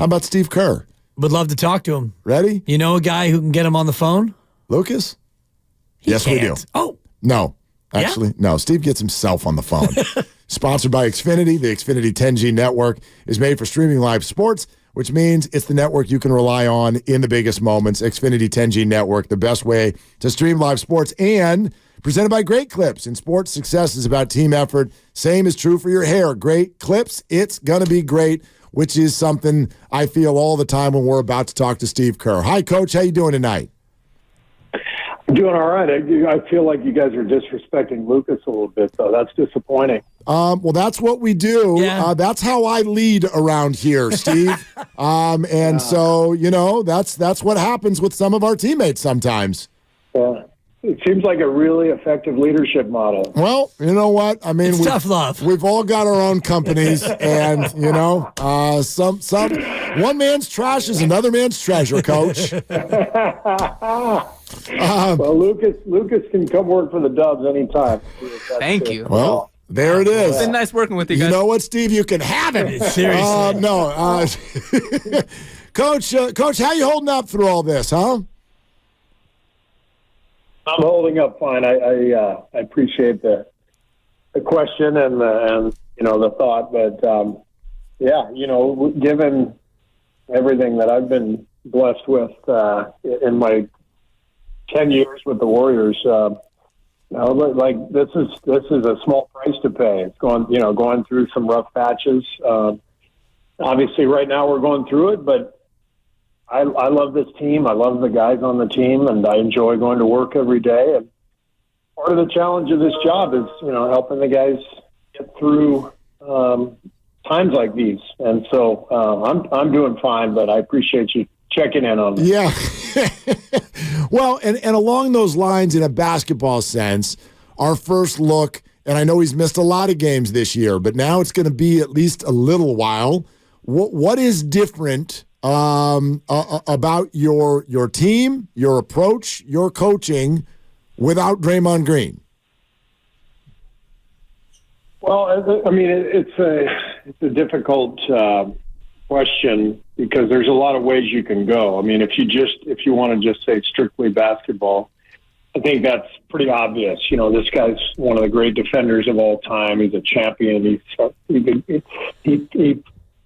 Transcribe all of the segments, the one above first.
How about Steve Kerr? Would love to talk to him. Ready? You know a guy who can get him on the phone? Lucas? Yes, we do. Oh. No. Actually, no. Steve gets himself on the phone. Sponsored by Xfinity. The Xfinity 10G network is made for streaming live sports, which means it's the network you can rely on in the biggest moments. Xfinity 10G network, the best way to stream live sports, and presented by Great Clips. In sports, success is about team effort. Same is true for your hair. Great Clips, it's going to be great, which is something I feel all the time when we're about to talk to Steve Kerr. Hi, Coach. How you doing tonight? I'm doing all right. I feel like you guys are disrespecting Lucas a little bit, though. That's disappointing. Well, that's what we do. Yeah. That's how I lead around here, Steve. So, you know, that's what happens with some of our teammates sometimes. It seems like a really effective leadership model. Well, you know what? I mean, it's tough love. We've all got our own companies, and you know, some one man's trash is another man's treasure, Coach. Well, Lucas can come work for the Dubs anytime. Thank you. Well, there it is. It's been nice working with you guys. You know what, Steve? You can have it. Seriously. No. Coach, how you holding up through all this, huh? I'm holding up fine. I appreciate the question and the thought, but given everything that I've been blessed with in my 10 years with the Warriors, this is a small price to pay. It's going through some rough patches. Obviously, right now we're going through it, but I love this team. I love the guys on the team, and I enjoy going to work every day. And part of the challenge of this job is, helping the guys get through times like these. And so I'm doing fine, but I appreciate you checking in on me. Yeah. Well, and along those lines, in a basketball sense, our first look, and I know he's missed a lot of games this year, but now it's going to be at least a little while. What is different about your team, your approach, your coaching without Draymond Green? Well, I mean, it's a difficult question because there's a lot of ways you can go. I mean, if you want to just say strictly basketball, I think that's pretty obvious. This guy's one of the great defenders of all time. He's a champion. He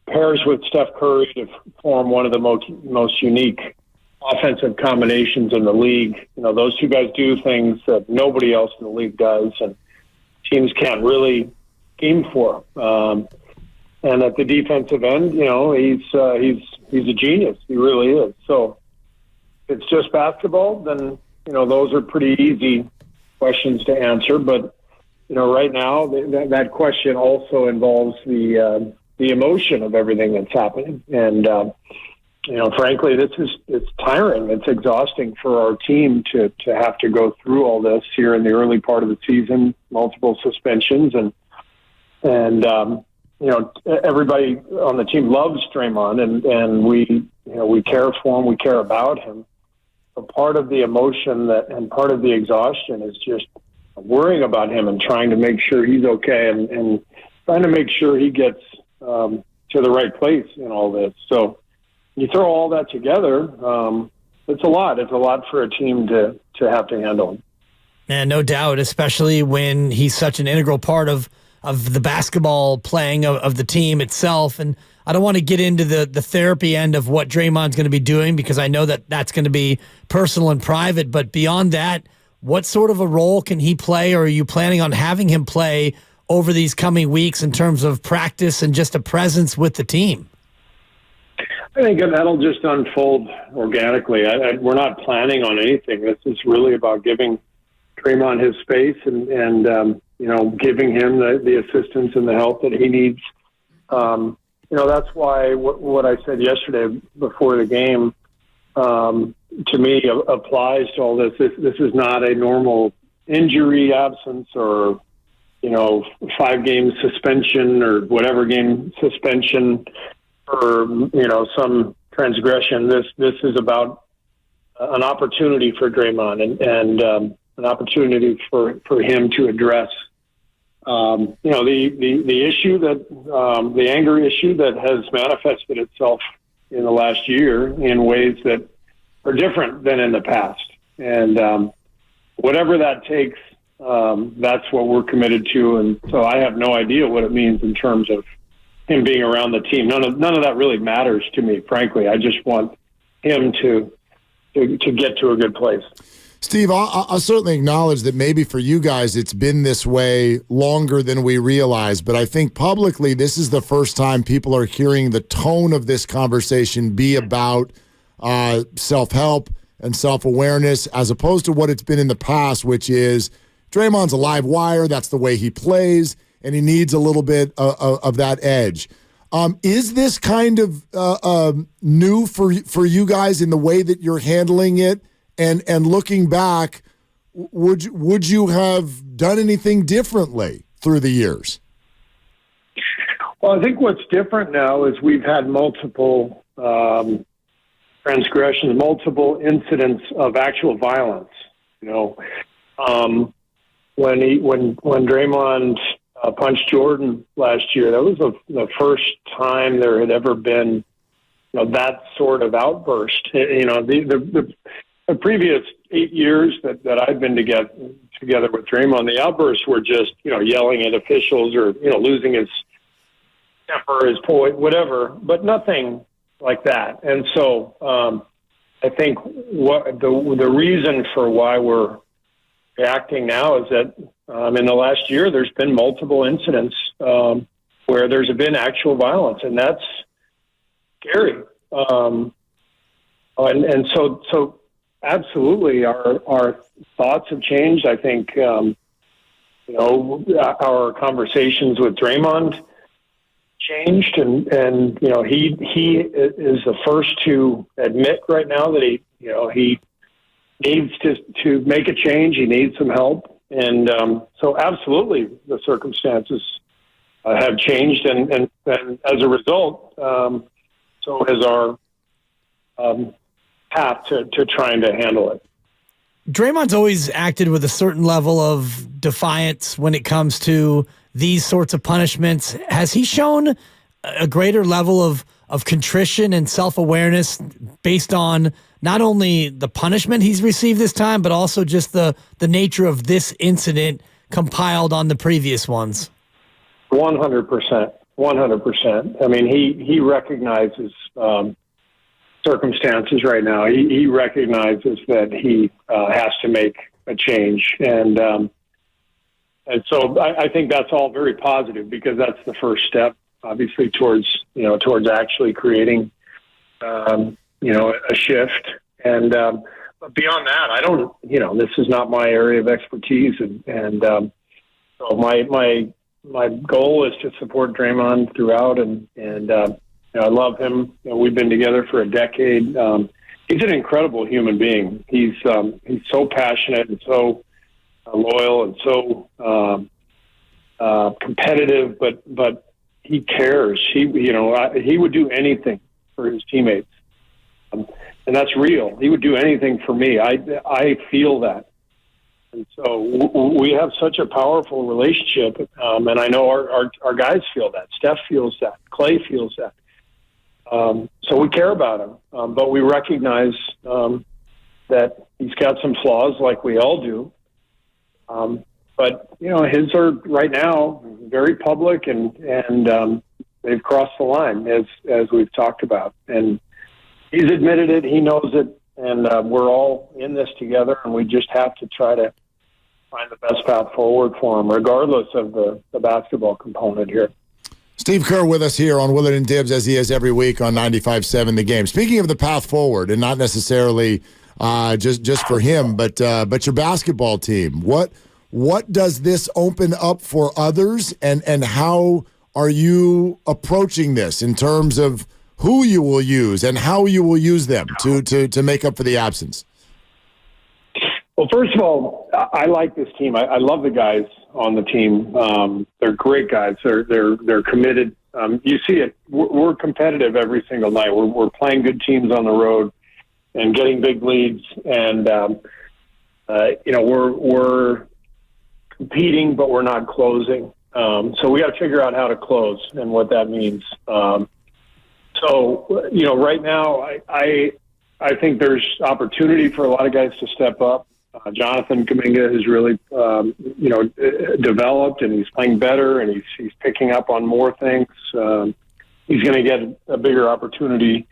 pairs with Steph Curry to form one of the most unique offensive combinations in the league. Those two guys do things that nobody else in the league does, and teams can't really scheme for. And at the defensive end, he's a genius. He really is. So if it's just basketball, then those are pretty easy questions to answer. But right now, that question also involves the emotion of everything that's happening. And, frankly, it's tiring. It's exhausting for our team to have to go through all this here in the early part of the season, multiple suspensions. And everybody on the team loves Draymond, and we care for him. We care about him. But part of the emotion and part of the exhaustion is just worrying about him and trying to make sure he's okay and trying to make sure he gets to the right place in all this. So you throw all that together, it's a lot. It's a lot for a team to have to handle. And no doubt, especially when he's such an integral part of the basketball playing of the team itself. And I don't want to get into the therapy end of what Draymond's going to be doing because I know that's going to be personal and private. But beyond that, what sort of a role can he play, or are you planning on having him play over these coming weeks in terms of practice and just a presence with the team? I think that'll just unfold organically. We're not planning on anything. This is really about giving Draymond his space and giving him the assistance and the help that he needs. That's why what I said yesterday before the game, to me, applies to all this. This is not a normal injury absence or 5-game suspension or whatever game suspension or some transgression. This is about an opportunity for Draymond and an opportunity for him to address the issue that the anger issue that has manifested itself in the last year in ways that are different than in the past. And whatever that takes, that's what we're committed to. And so I have no idea what it means in terms of him being around the team. None of that really matters to me, frankly. I just want him to get to a good place. Steve, I'll certainly acknowledge that maybe for you guys it's been this way longer than we realize, but I think publicly this is the first time people are hearing the tone of this conversation be about self-help and self-awareness as opposed to what it's been in the past, which is Draymond's a live wire, that's the way he plays, and he needs a little bit of that edge. Is this kind of new for you guys in the way that you're handling it? And looking back, would you have done anything differently through the years? Well, I think what's different now is we've had multiple transgressions, multiple incidents of actual violence. When Draymond punched Jordan last year, that was the first time there had ever been that sort of outburst. The previous 8 years that I've been together with Draymond, the outbursts were just, yelling at officials or, losing his temper, his poise, whatever, but nothing like that. And so I think what the reason for why we're reacting now is that in the last year, there's been multiple incidents where there's been actual violence, and that's scary. And so absolutely, our thoughts have changed. I think, our conversations with Draymond changed, and he is the first to admit right now that he needs to make a change. He needs some help, and so absolutely, the circumstances have changed, and as a result, so has our path to trying to handle it. Draymond's always acted with a certain level of defiance when it comes to these sorts of punishments. Has he shown a greater level of contrition and self-awareness based on not only the punishment he's received this time, but also just the nature of this incident compiled on the previous ones? 100%. 100%. I mean, he recognizes circumstances right now. He recognizes that he has to make a change, and so I think that's all very positive because that's the first step, obviously, towards actually creating a shift. And but beyond that, I don't. This is not my area of expertise, and so my goal is to support Draymond throughout, and I love him. We've been together for a decade. He's an incredible human being. He's so passionate and so loyal and so competitive, but he cares. He would do anything for his teammates, and that's real. He would do anything for me. I feel that. And so we have such a powerful relationship, and I know our guys feel that. Steph feels that. Klay feels that. So we care about him, but we recognize that he's got some flaws like we all do. But his are right now very public, and they've crossed the line as we've talked about. And he's admitted it. He knows it. And we're all in this together, and we just have to try to find the best path forward for him, regardless of the basketball component here. Steve Kerr with us here on Willard and Dibs, as he is every week on 95.7 The Game. Speaking of the path forward, and not necessarily just for him, but your basketball team, what does this open up for others, and how are you approaching this in terms of who you will use and how you will use them to make up for the absence? Well, first of all, I like this team. I love the guys on the team. They're great guys. They're committed. You see it. We're competitive every single night. We're playing good teams on the road and getting big leads. And we're competing, but we're not closing. So we got to figure out how to close and what that means. So, right now, I think there's opportunity for a lot of guys to step up. Jonathan Kuminga has really, developed, and he's playing better, and he's picking up on more things. He's going to get a bigger opportunity.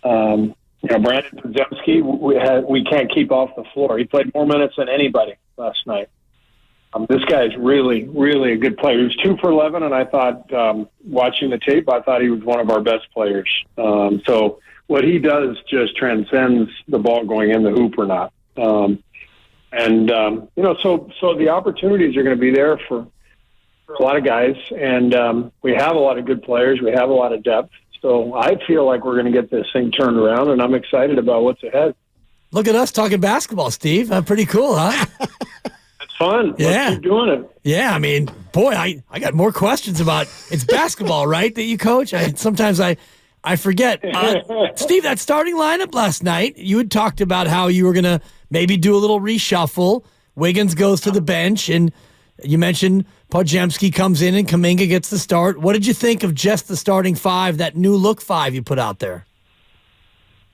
Brandon Podziemski, we can't keep off the floor. He played more minutes than anybody last night. This guy is really, really a good player. He was 2 for 11, and I thought, watching the tape, I thought he was one of our best players. So what he does just transcends the ball going in the hoop or not. So the opportunities are going to be there for a lot of guys, and we have a lot of good players. We have a lot of depth. So I feel like we're going to get this thing turned around, and I'm excited about what's ahead. Look at us talking basketball, Steve. Pretty cool, huh? It's fun. Yeah. Let's keep doing it. Yeah, I mean, boy, I got more questions about it's basketball, right, that you coach? Sometimes I forget. Steve, that starting lineup last night, you had talked about how you were going to maybe do a little reshuffle. Wiggins goes to the bench, and you mentioned Podziemski comes in and Kuminga gets the start. What did you think of just the starting five, that new look five you put out there?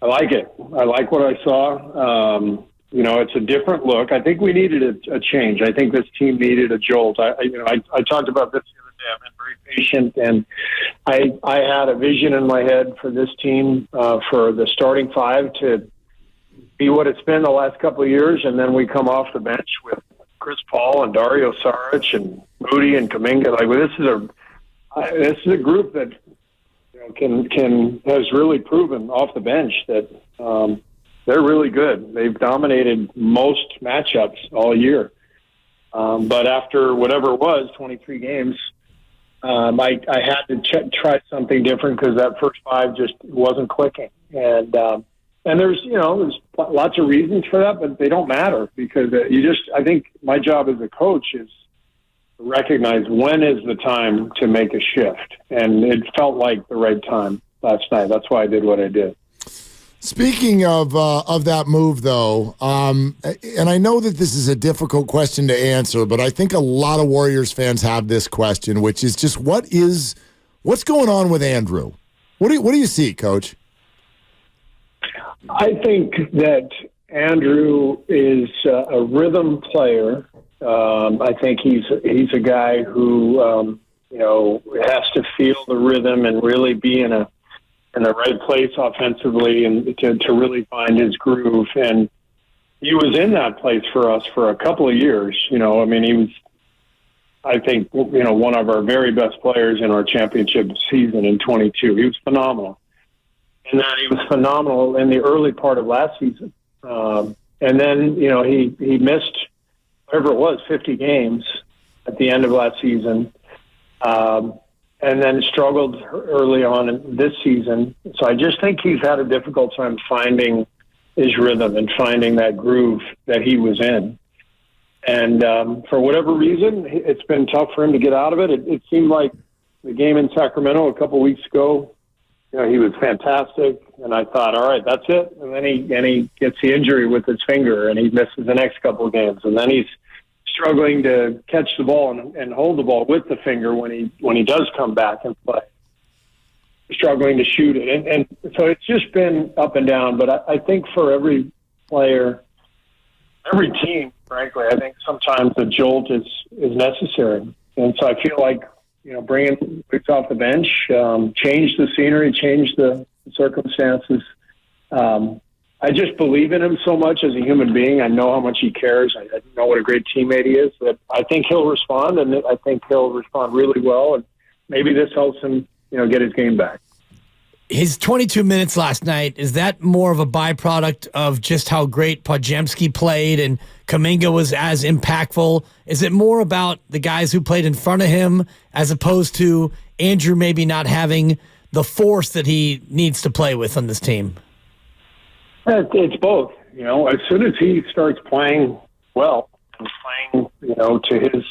I like it. I like what I saw. It's a different look. I think we needed a change. I think this team needed a jolt. I talked about this the other day. I've been very patient, and I had a vision in my head for this team, for the starting five to be what it's been the last couple of years, and then we come off the bench with Chris Paul and Dario Saric and Moody and Kuminga. This is a group that has really proven off the bench that they're really good. They've dominated most matchups all year. But after whatever it was, 23 games, I had to try something different because that first five just wasn't clicking. And there's lots of reasons for that, but they don't matter because I think my job as a coach is to recognize when is the time to make a shift. And it felt like the right time last night. That's why I did what I did. Speaking of that move, though, and I know that this is a difficult question to answer, but I think a lot of Warriors fans have this question, which is just what's going on with Andrew? What do you see, Coach? I think that Andrew is a rhythm player. I think he's a guy who has to feel the rhythm and really be in the right place offensively and to really find his groove. And he was in that place for us for a couple of years. He was, I think, one of our very best players in our championship season in 22. He was phenomenal. And then he was phenomenal in the early part of last season. And then, he missed whatever it was, 50 games at the end of last season. And then struggled early on in this season. So I just think he's had a difficult time finding his rhythm and finding that groove that he was in. And for whatever reason, it's been tough for him to get out of it. It seemed like the game in Sacramento a couple weeks ago, he was fantastic. And I thought, all right, that's it. And then he gets the injury with his finger, and he misses the next couple of games. And then he's struggling to catch the ball and hold the ball with the finger when he does come back and play. Struggling to shoot it. And so it's just been up and down. But I think for every player, every team, frankly, I think sometimes a jolt is necessary. And so I feel like, bringing Wicks off the bench, change the scenery, change the circumstances. I just believe in him so much as a human being. I know how much he cares. I know what a great teammate he is. That I think he'll respond, and I think he'll respond really well. And maybe this helps him, get his game back. His 22 minutes last night, is that more of a byproduct of just how great Podziemski played and Kuminga was as impactful? Is it more about the guys who played in front of him as opposed to Andrew maybe not having the force that he needs to play with on this team? It's both. As soon as he starts playing well and playing, to his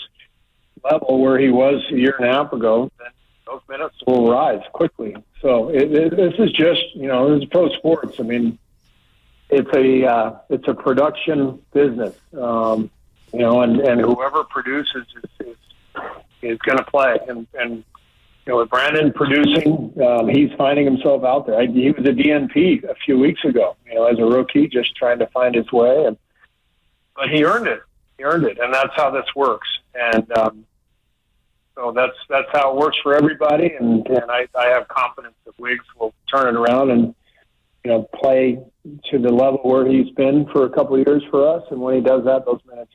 level where he was a year and a half ago, then those minutes will rise quickly. So this is just, this is pro sports. I mean, it's a production business, and whoever produces is going to play. And with Brandon producing, he's finding himself out there. He was a DNP a few weeks ago, as a rookie, just trying to find his way. But he earned it. And that's how this works. And so that's how it works for everybody. And I have confidence that Wiggs will turn it around and play to the level where he's been for a couple of years for us. And when he does that, those minutes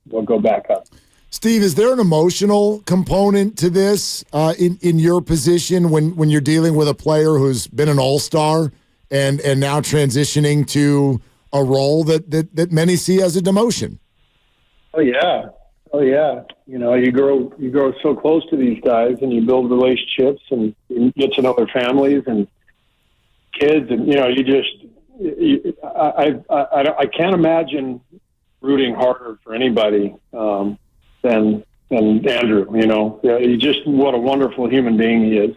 will go back up. Steve, is there an emotional component to this in your position when you're dealing with a player who's been an all-star and now transitioning to a role that many see as a demotion? Oh yeah. You grow so close to these guys, and you build relationships, and you get to know their families and kids, and I can't imagine rooting harder for anybody than Andrew. Just what a wonderful human being he is,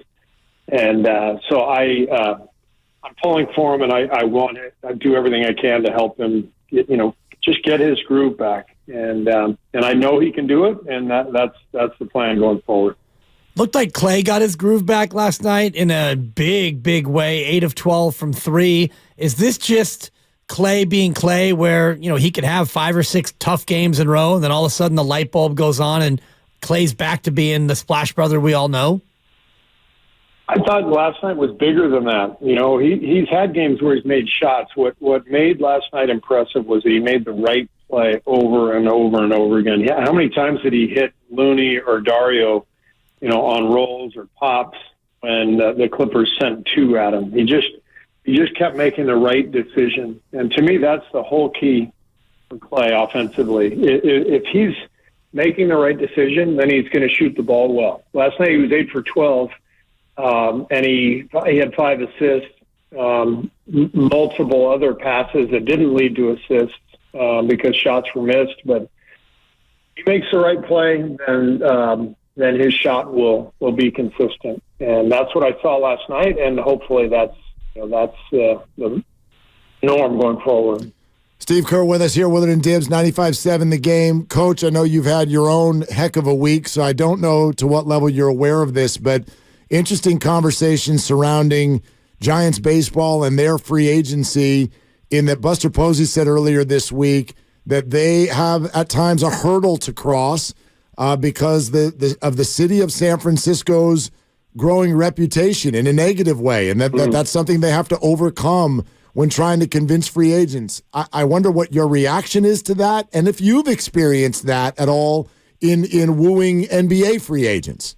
and so I'm pulling for him, and I do everything I can to help him. Just get his groove back, and I know he can do it, and that's the plan going forward. Looked like Klay got his groove back last night in a big, big way, 8 of 12 from 3. Is this just Klay being Klay where, he could have 5 or 6 tough games in a row, and then all of a sudden the light bulb goes on and Klay's back to being the splash brother we all know? I thought last night was bigger than that. He's had games where he's made shots. What made last night impressive was that he made the right play over and over and over again. How many times did he hit Looney or Dario, on rolls or pops when the Clippers sent 2 at him? He just kept making the right decision. And to me, that's the whole key for Klay offensively. If he's making the right decision, then he's going to shoot the ball well. Last night he was 8 for 12, and he had 5 assists, multiple other passes that didn't lead to assists because shots were missed. But he makes the right play, then his shot will be consistent. And that's what I saw last night, and hopefully that's the norm going forward. Steve Kerr with us here, Willard and Dibs, 95.7 The Game. Coach, I know you've had your own heck of a week, so I don't know to what level you're aware of this, but interesting conversations surrounding Giants baseball and their free agency, in that Buster Posey said earlier this week that they have at times a hurdle to cross because of the city of San Francisco's growing reputation in a negative way, and that's something they have to overcome when trying to convince free agents. I wonder what your reaction is to that, and if you've experienced that at all in wooing NBA free agents.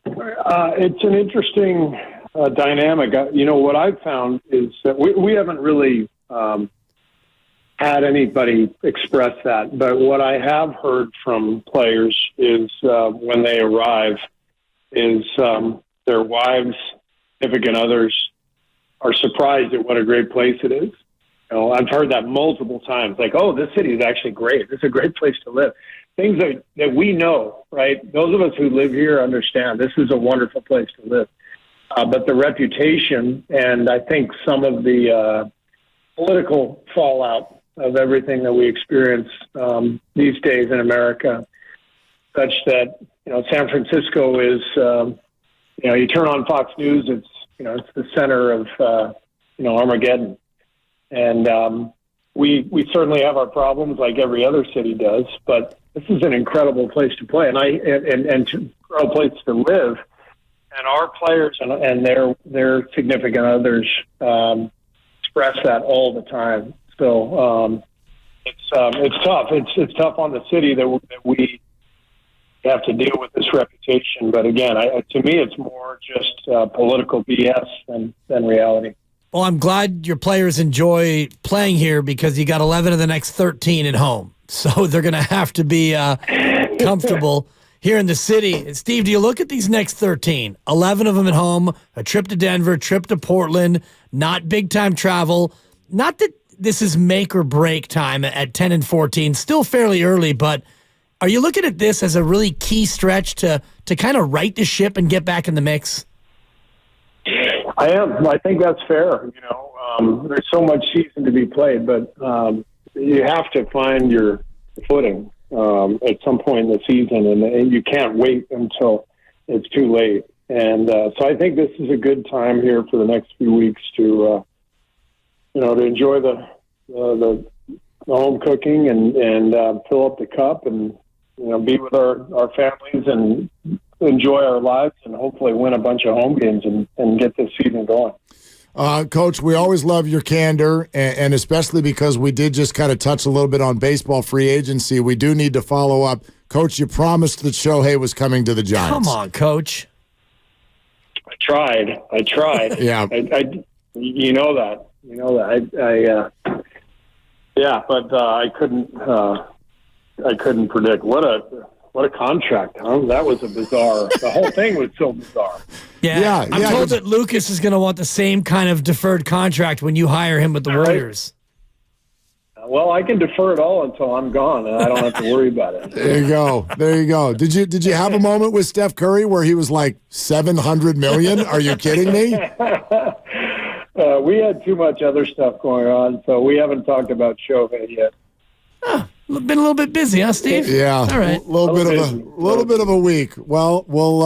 It's an interesting dynamic. What I've found is that we haven't really had anybody express that, but what I have heard from players is when they arrive is their wives, significant others are surprised at what a great place it is. I've heard that multiple times, like, oh, this city is actually great. It's a great place to live. Things that we know, right? Those of us who live here understand this is a wonderful place to live. But the reputation, and I think some of the political fallout of everything that we experience these days in America, such that, San Francisco is, you turn on Fox News, it's the center of, Armageddon. And we certainly have our problems like every other city does, but this is an incredible place to play and incredible place to live. And our players and their significant others express that all the time. So it's tough. It's tough on the city that we have to deal with this reputation. But again, to me, it's more just political BS than reality. Well, I'm glad your players enjoy playing here because you got 11 of the next 13 at home. So they're going to have to be comfortable here in the city. And Steve, do you look at these next 13? 11 of them at home, a trip to Denver, trip to Portland, not big-time travel. Not that this is make or break time at 10 and 14, still fairly early, but are you looking at this as a really key stretch to kind of right the ship and get back in the mix? I am. I think that's fair. There's so much season to be played, but you have to find your footing at some point in the season, and you can't wait until it's too late. And so I think this is a good time here for the next few weeks to to enjoy the home cooking and fill up the cup and be with our families and enjoy our lives and hopefully win a bunch of home games and get this season going. Coach, we always love your candor, and especially because we did just kind of touch a little bit on baseball free agency, we do need to follow up. Coach, you promised that Shohei was coming to the Giants. Come on, Coach. I tried. Yeah. You know that. But I couldn't predict. What a contract, huh? That was a bizarre. The whole thing was so bizarre. Yeah, I'm told that Lucas is going to want the same kind of deferred contract when you hire him with the Warriors. Well, I can defer it all until I'm gone, and I don't have to worry about it. There you go. Did you have a moment with Steph Curry where he was like $700 million? Are you kidding me? We had too much other stuff going on, so we haven't talked about Shohei yet. Been a little bit busy, huh, Steve? Yeah, all right. A little bit of a week. Well, we'll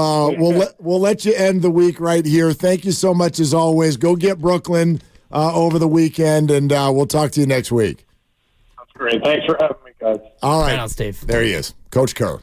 let you end the week right here. Thank you so much as always. Go get Brooklyn over the weekend, and we'll talk to you next week. That's great. Thanks for having me, guys. All right, Steve. There he is, Coach Kerr.